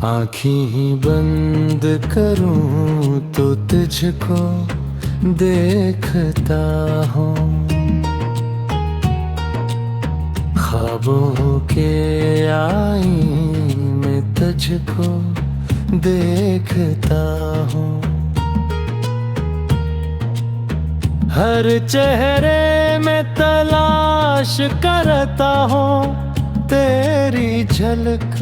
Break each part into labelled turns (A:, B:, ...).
A: आँखें ही बंद करूं तो तुझको देखता हूँ। ख्वाबों के आईने में तुझको देखता हूँ। हर चेहरे में तलाश करता हूँ तेरी झलक।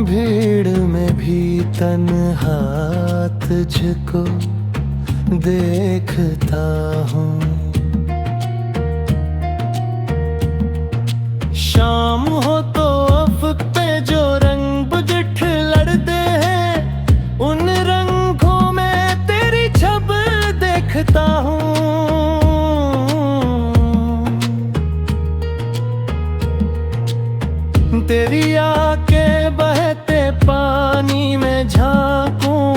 A: भीड़ में भी तन्हा तुझको देखता हूँ। शाम हो तो अफ़क़ पे जो रंग बुझठ लड़ते हैं, उन रंगों में तेरी छब देखता हूँ। तेरी आँखें बहते पानी में झांकूं,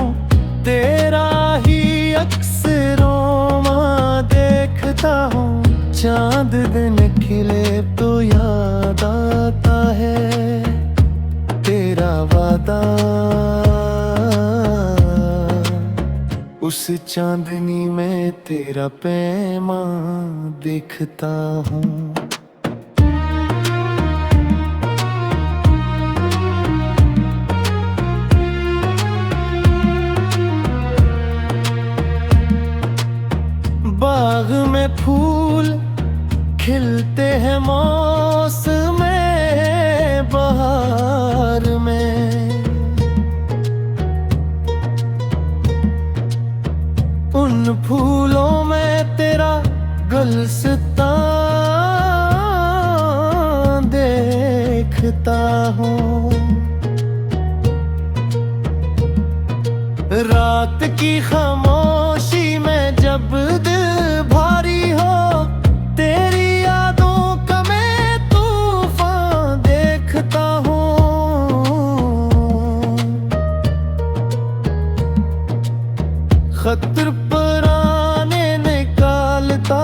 A: तेरा ही अक्स रोमा देखता हूँ। चांद दिन खिले तो याद आता है तेरा वादा। उस चांदनी में तेरा पैमां देखता हूँ। बाग में फूल खिलते हैं मौसम बहार में, उन फूलों में तेरा गुलसितां देखता हूँ। रात की खामोशी में जब दिल भारी हो, तेरी यादों का मैं तूफान देखता हूँ। खतर पुराने निकालता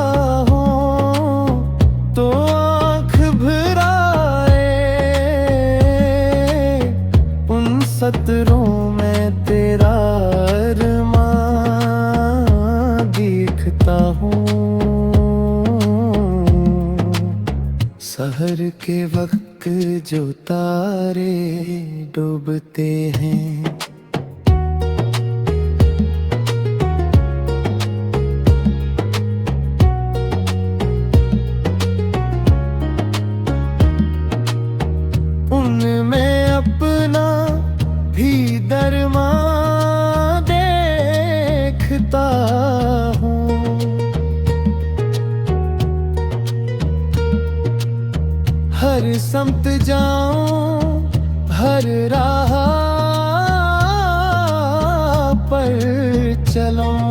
A: हूँ तो आँख भराए, उन सतरों में तेरा अरमां देखता हूँ। सहर के वक्त जो तारे डूबते हैं, उनमें अपना भी दरमा देखता हूँ। हर समत जाऊं, हर राह पर चलूं,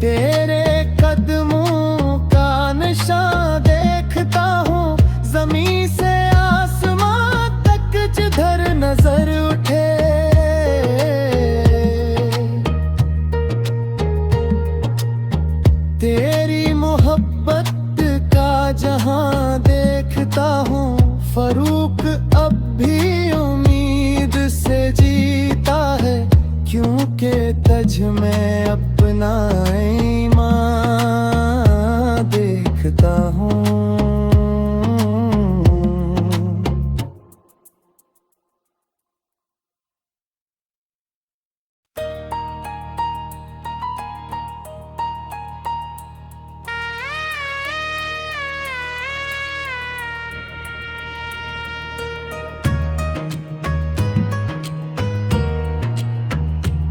A: तेरे कदमों का निशान देखता हूँ। ज़मीं से आसमां तक जिधर नजर उठे, तेरी मोहब्बत का जहां देखता हूँ। फरूक अब भी उम्मीद से जीता है, क्योंकि तुझ में अपना ईमान देखता हूँ।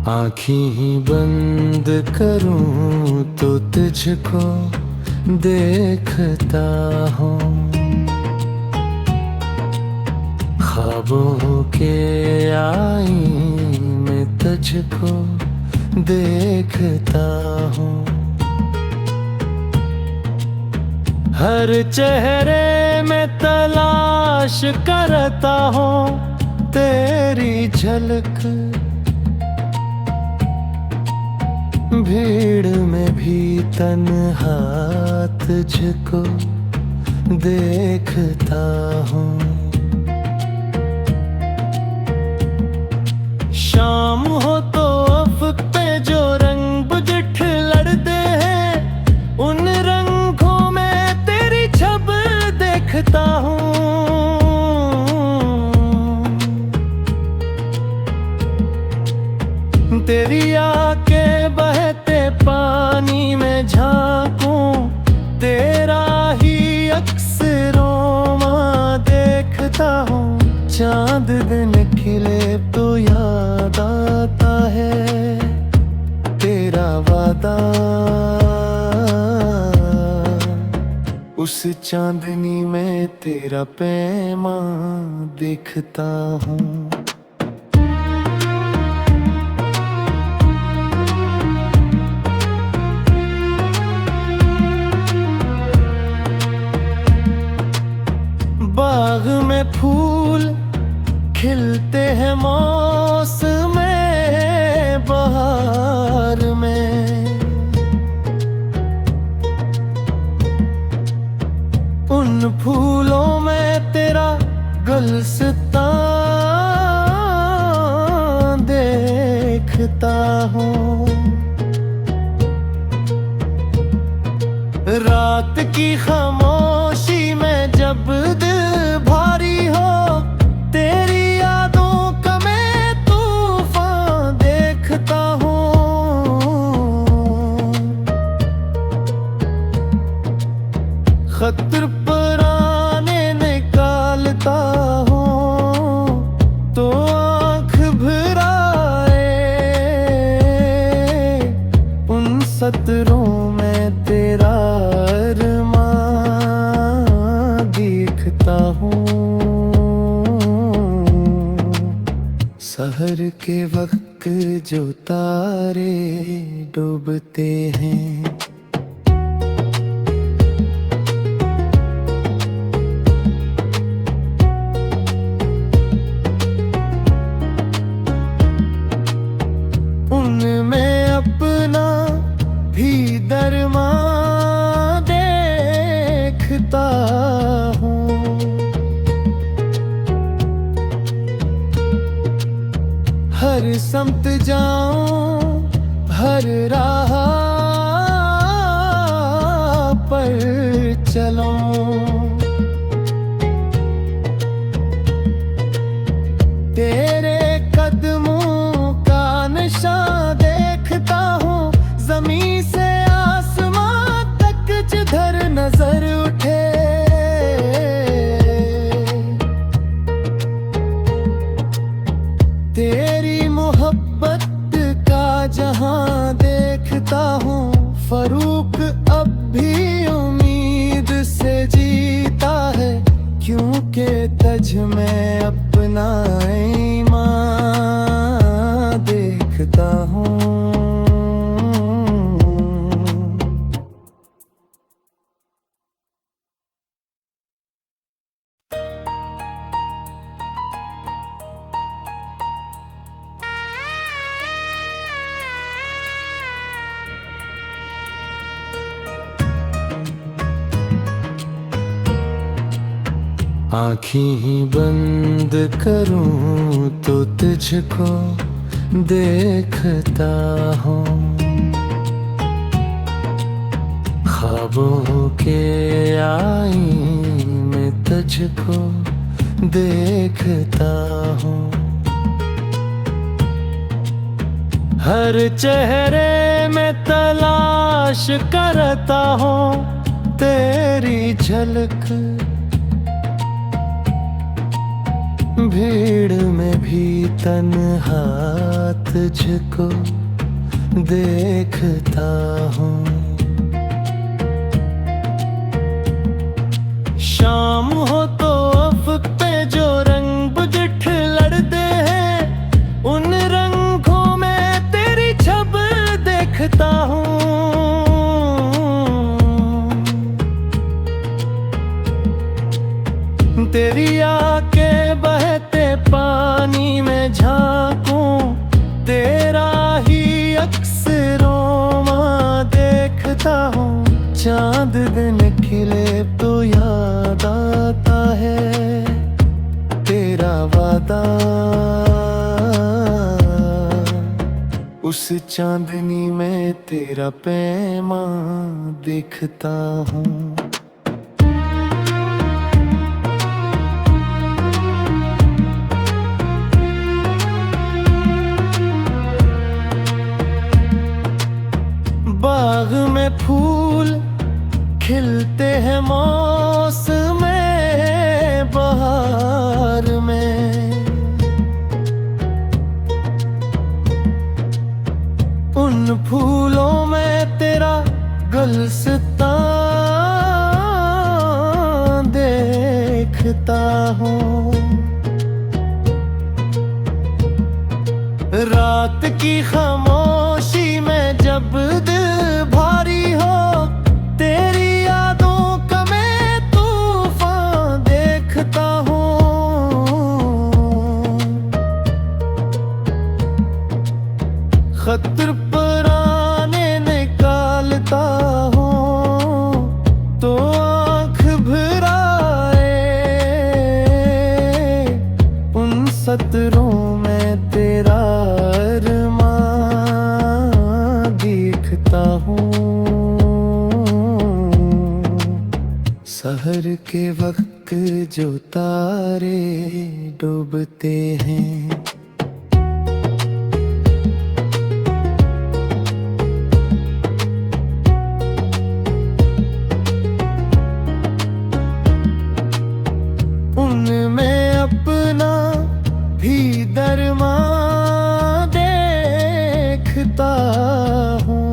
A: आँखें ही बंद करूं तो तुझको देखता हूँ। ख्वाबों के आईने में तुझको देखता हूँ। हर चेहरे में तलाश करता हूँ तेरी झलक। भीड़ में भी तन्हा तुझको देखता हूँ। शाम हो तो अफ़क़ पे जो रंग बुझठ लड़ते हैं, उन रंगों में तेरी छब देखता हूँ। तेरी आँखें बहते पानी में झांकूं, तेरा ही अक्स रोमा देखता हूँ। चांद दिन खिले तो याद आता है तेरा वादा, उस चांदनी में तेरा पैमां देखता हूँ। बाग में फूल खिलते हैं मौसम-ए बहार में, उन फूलों में तेरा गुलस्तां देखता हूँ। रात की खामोशी में जब दिल भारी हो, तेरी यादों का मैं तूफान देखता हूँ। खतर पुराने निकालता हूँ तो आँख भराए, उन सतरों में तेरा अरमां देखता हूँ। सहर के वक्त जो तारे डूबते हैं, उनमें अपना भी दरमां देखता हूँ। हर समत जाऊं, हर राह पर चलूं, तेरे कदमों का निशान देखता हूँ। ज़मीं से आसमां तक जिधर नजर उठे, तेरी मोहब्बत का जहां देखता हूँ। फरूक अब भी उम्मीद से जीता है, क्योंकि तज में अपना ईमान देखता हूँ। आँखें ही बंद करूं तो तुझको देखता हूँ। ख्वाबों के आईने में तुझको देखता हूँ। हर चेहरे में तलाश करता हूँ तेरी झलक, भीड़ में भी तन्हा तुझको देखता हूँ। शाम हो तो अफ़क़ पे जो रंग बुझठ लड़ते हैं, उन रंगों में तेरी छब देखता हूँ। तेरी आँखें बहते पानी में झांकूं, तेरा ही अक्स रोमा देखता हूँ। चांद दिन खिले तो याद आता है तेरा वादा। उस चांदनी में तेरा पैमां देखता हूँ। बाग में फूल खिलते हैं मौसम बहार में, उन फूलों में तेरा गुलसितां देखता हूँ। रात की खामोशी में जब दिल भारी हो, तेरी यादों का मैं तूफान देखता हूँ। खतर पुराने निकालता हूँ तो आँख भराए, उन सतरों में तेरा अरमां देखता हूँ। सहर के वक्त जो तारे डूबते हैं, उनमें अपना भी दरमा देखता हूँ।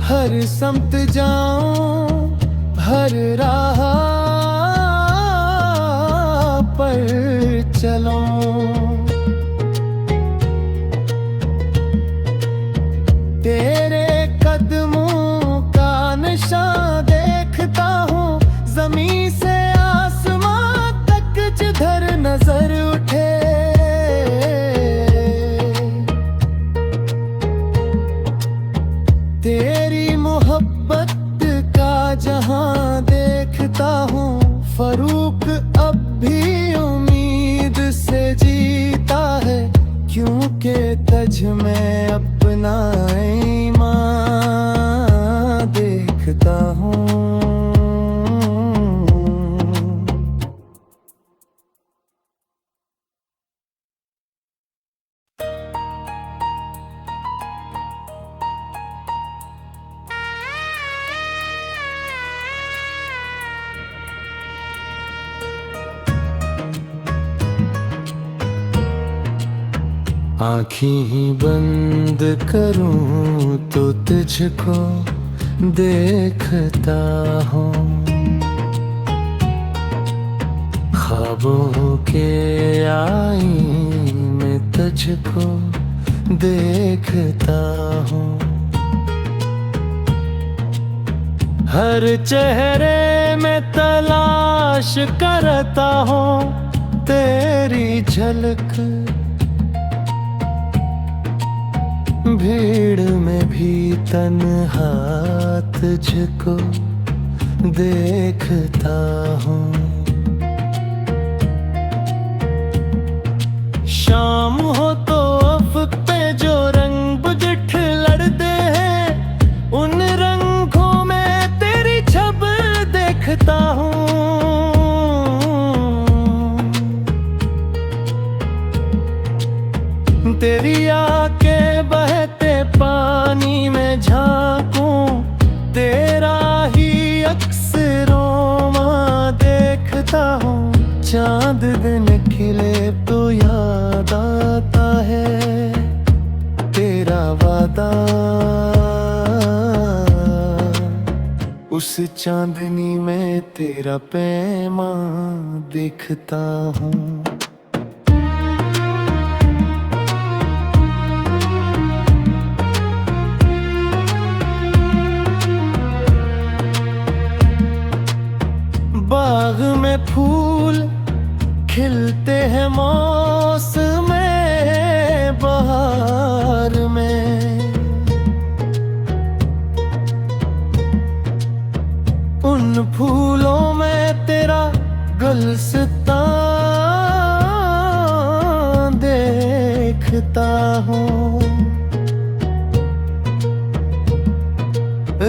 A: हर समत जाऊं, हर राह पर चलूं, तेरे कदमों का निशान देखता हूँ। ज़मीं से आसमां तक जिधर नजर उठे, तेरी मोहब्बत का जहां देखता हूँ। फरूक अब भी उम्मीद से जीता है, क्योंकि तुझ में अपना ईमान देखता हूँ। आँखें ही बंद करूं तो तुझको देखता हूँ। ख्वाबों के आईने में तुझको देखता हूँ। हर चेहरे में तलाश करता हूँ तेरी झलक, भीड़ में भी तन्हा तुझको देखता हूँ। शाम हो तो अफ़क़ पे जो रंग बुझठ लड़ते हैं, उन रंगों में तेरी छब देखता हूँ। तेरी आँखें बहते पानी में झांकूं, तेरा ही अक्स रोमा देखता हूँ। चांद दिन खिले तो याद आता है तेरा वादा। उस चांदनी में तेरा पैमां देखता हूँ। बाग में फूल खिलते हैं मौसम बहार में, उन फूलों में तेरा गुलसितां देखता हूँ।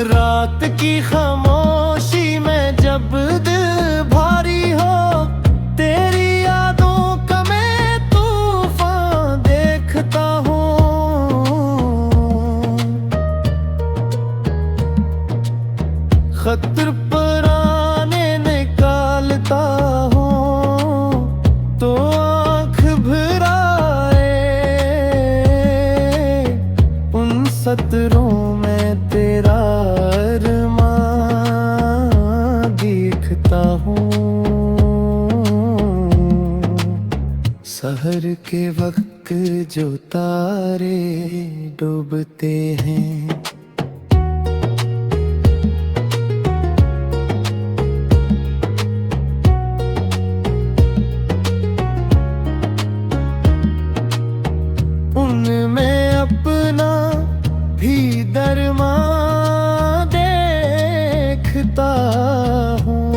A: रात की खामोशी में जब दिल भारी हो, तेरी यादों का मैं तूफान देखता हूँ। खतर पुराने निकालता हूँ तो आँख भराए, उन सतरों में तेरा अरमां देखता हूँ। सहर के वक्त जो तारे डूबते हैं, उनमें अपना भी दरमा देखता हूँ।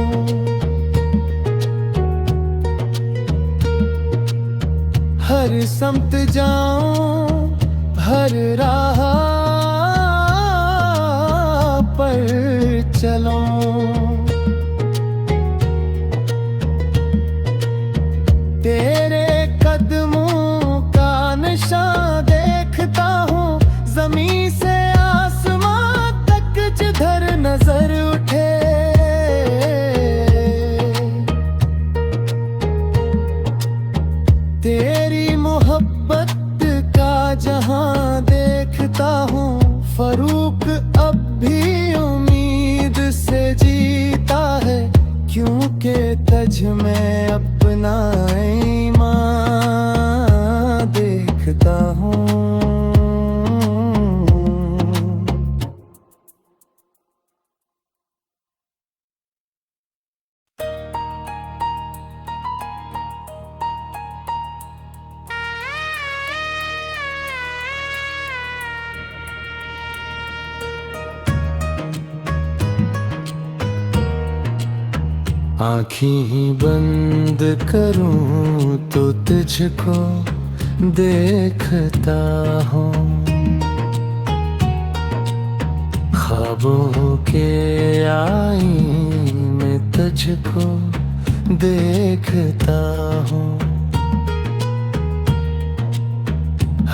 A: हर समत जाऊं, हर राह पर चलूं, तेरे कदमों का निशान देखता हूँ। ज़मीं से आसमां तक जिधर नजर उठे, तेरी मोहब्बत का जहां देखता हूँ। फरूक अब भी उम्मीद से जीता है, क्योंकि तुझ में अपना ईमान देखता हूँ। आँखें ही बंद करूं तो तुझको देखता हूँ। ख्वाबों के आईने में तुझको देखता हूँ।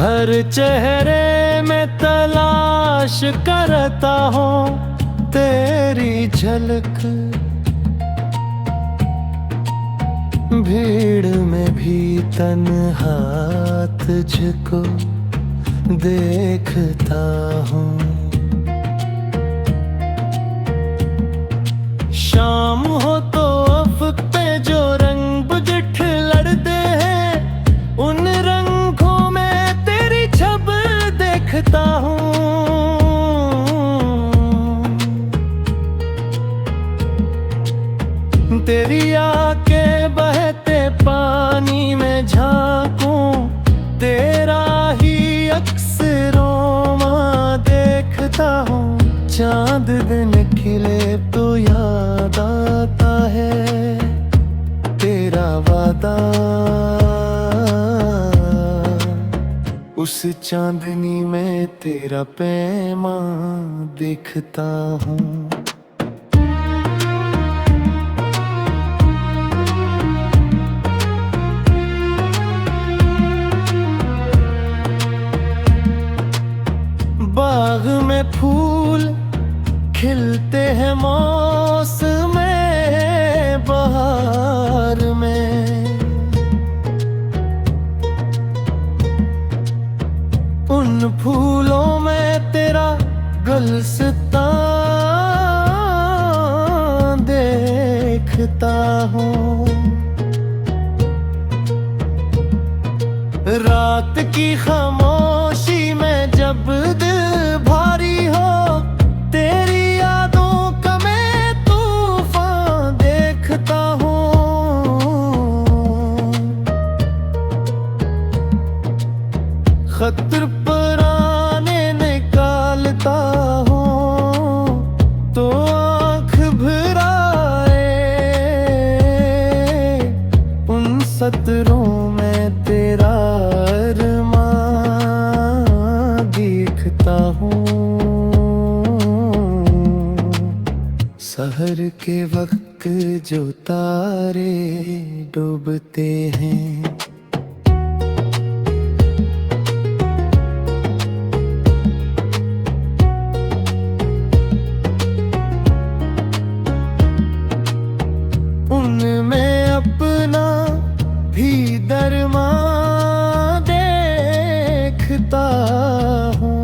A: हर चेहरे में तलाश करता हूँ तेरी झलक, भीड़ में भी तन्हा तुझको देखता हूँ। शाम हो तो अफ़क़ पे जो रंग बुझठ लड़ते हैं, उन रंगों में तेरी छब देखता हूँ। तेरी आँखें बहते पानी में झांकूं, तेरा ही अक्स रोमा देखता हूँ। चांद दिन खिले तो याद आता है तेरा वादा, उस चांदनी में तेरा पैमां देखता हूँ। बाग में फूल खिलते हैं मौसम बहार में, उन फूलों में तेरा गुलसितां देखता हूँ। रात की खामोशी में जब दिल भारी हो, तेरी यादों का मैं तूफान देखता हूँ। खतर पुराने निकालता हूँ तो आँख भराए, सहर के वक्त जो तारे डूबते हैं, उनमें अपना भी दरमा देखता हूँ।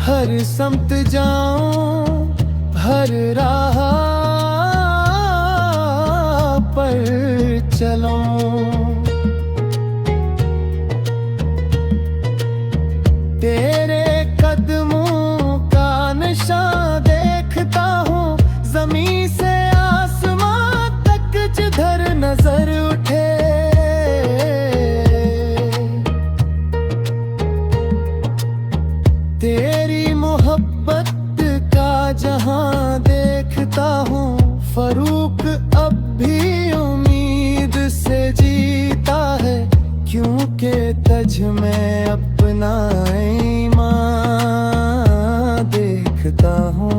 A: हर समत जाऊं, हर राह पर चलूं, तेरे कदमों का निशान देखता हूँ। ज़मीं से आसमां तक जिधर नजर उठे, तेरी मोहब्बत का जहां देखता हूँ। फरूक अब भी उम्मीद से जीता है, क्योंकि तज में अपना ईमान देखता हूँ।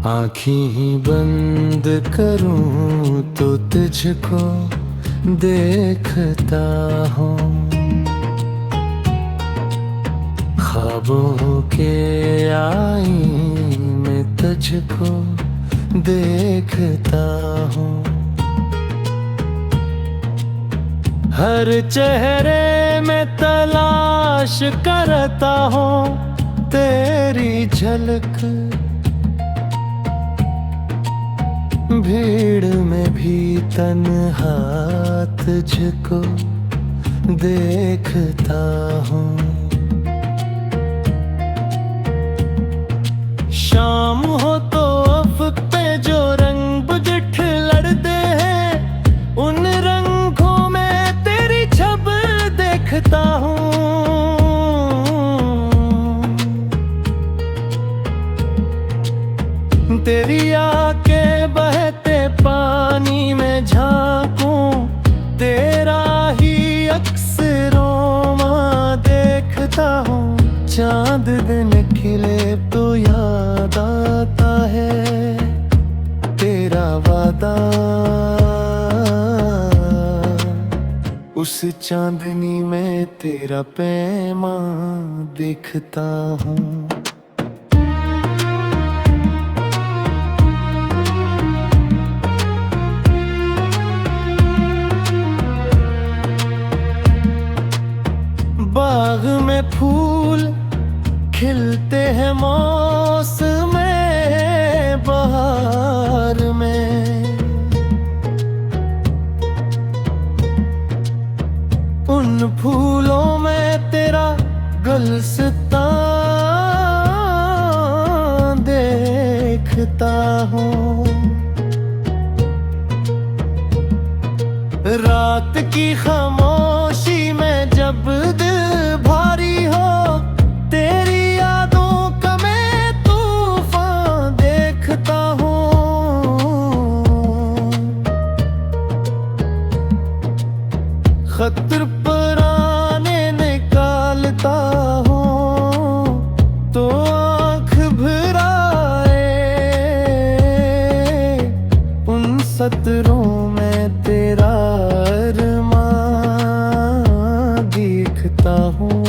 A: आँखें ही बंद करूं तो तुझको देखता हूँ। ख्वाबों के आईने में तुझको देखता हूँ। हर चेहरे में तलाश करता हूँ तेरी झलक, भीड़ में भी तन्हा तुझको देखता हूँ। शाम हो तो अफ़क़ पे जो रंग बुझठ लड़ते हैं, उन रंगों में तेरी छब देखता हूँ। तेरी आँखें बहते पानी में झांकूं, तेरा ही अक्स रोमा देखता हूँ। चांद दिन खिले तो याद आता है तेरा वादा, उस चांदनी में तेरा पैमां देखता हूँ। बाग में फूल खिलते हैं मौसम बहार में, उन फूलों में तेरा गुलस्तां देखता हूँ। रात की खामोशी में जब दिल भारी हो, तेरी यादों का मैं तूफान देखता हूँ। खतर पुराने निकालता हूँ तो आँख भराए, उन सतरों में तेरा अरमां देखता हूँ।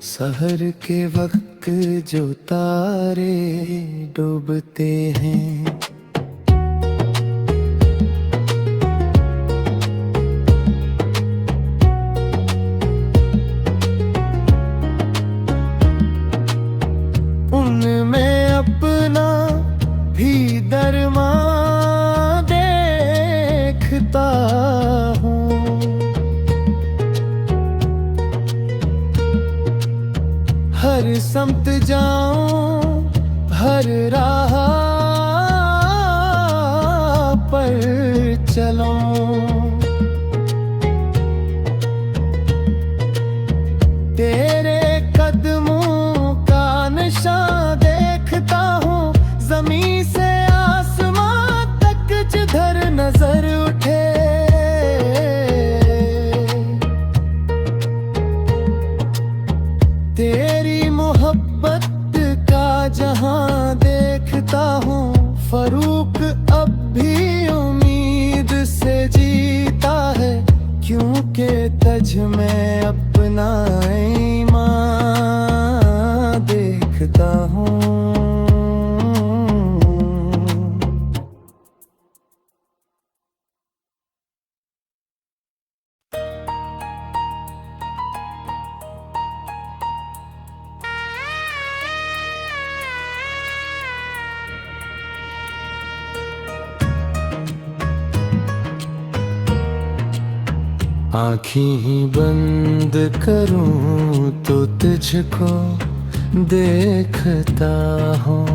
A: सहर के वक्त जो तारे डूबते हैं, उनमें अपना भी दरमा देखता हूँ। हर समत जाऊं, हर राह चलूं। तेरे कदमों का निशान देखता हूँ, ज़मीं से आसमां तक जिधर नजर उठे। तेरी मोहब्बत का जहां देखता हूँ, फरूक अब भी उम्मीद से जीता है, क्योंकि तज में अपना ईमान देखता हूँ। आँखें ही बंद करूं तो तुझको देखता हूँ,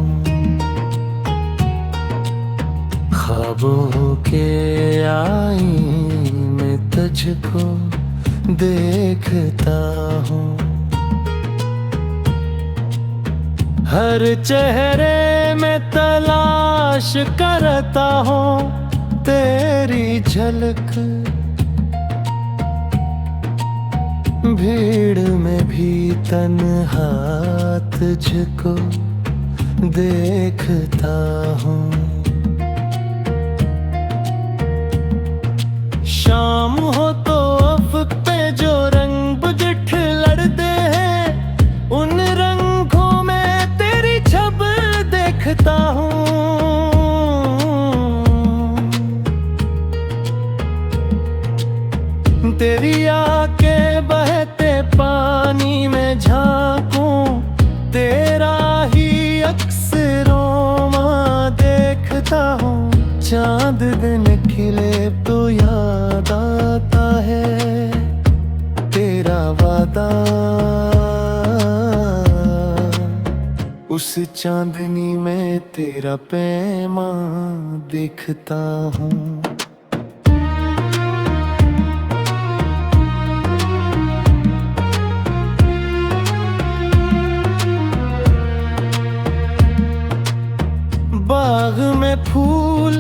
A: ख्वाबों के आईने में तुझको देखता हूँ। हर चेहरे में तलाश करता हूँ तेरी झलक, भीड़ में भी तन्हा तुझको देखता हूँ। शाम हो तो अफ़क़ पे जो रंग बुझ लड़ते हैं, उन रंगों में तेरी छब देखता हूँ। तेरी आंखें बहते पानी में झांकूं, तेरा ही अक्स रोमा देखता हूँ। चांद दिन खिले तो याद आता है तेरा वादा, उस चांदनी में तेरा पैमां देखता हूँ। बाग में फूल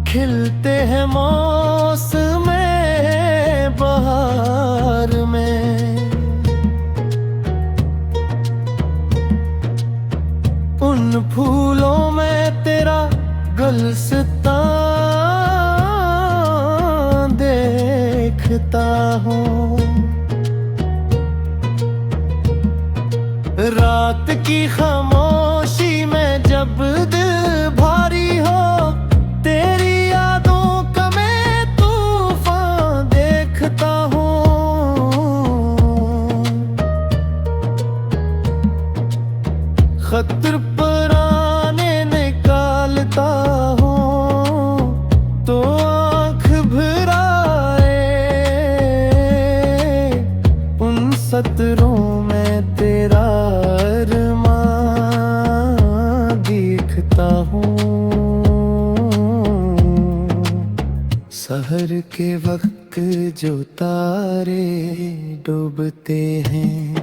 A: खिलते हैं मौसम-ए बहार में, उन फूलों में तेरा गुलसितां देखता हूँ। रात की खामोशी में जब दिल भारी हो, तेरी यादों का मैं तूफान देखता हूँ। खतर पुराने निकालता हूँ तो आँख भराए, उन सतरों में तेरा अरमान देखता हूँ। सहर के वक्त जो तारे डूबते हैं,